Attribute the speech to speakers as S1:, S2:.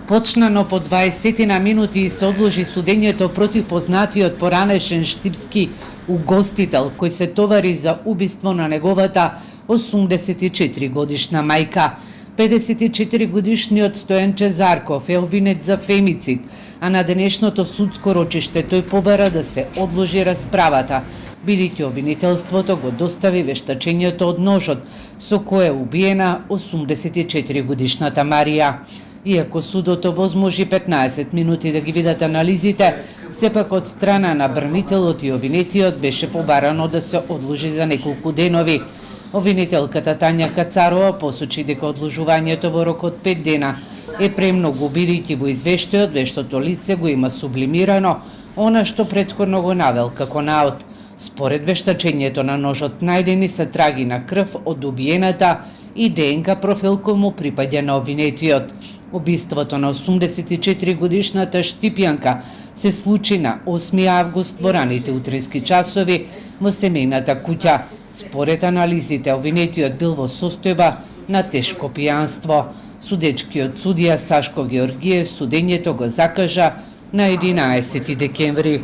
S1: Почнано по 20 на минути и се одложи судењето против познатиот поранешен штипски угостител кој се товари за убиство на неговата 84 годишна мајка. 54 годишниот Стојанче Зарков е обвинет за фемицид, а на денешното судско рочиште тој побара да се одложи расправата, бидејќи обвинителството го достави вештачењето од ножот со кое е убиена 84 годишната Марија. Иако судото возможи 15 минути да ги видат анализите, сепак од страна на бранителот и обвинетиот беше побарано да се одложи за неколку денови. Обвинителката Тања Кацарова посочи дека одложувањето во рок од 5 дена е премногу, бидејќи во извештајот вештото лице го има сублимирано она што претходно го навел како наод. Според вештачењето на ножот најдени се траги на крв од убиената и ДНК профил кој му припаѓа на обвинетиот. Убиството на 84 годишната штипјанка се случи на 8 август во раните утрински часови во семејната куќа. Според анализите, обвинетиот бил во состојба на тешко пијанство. Судечкиот судија Сашко Георгиев судењето го закажа на 11 декември.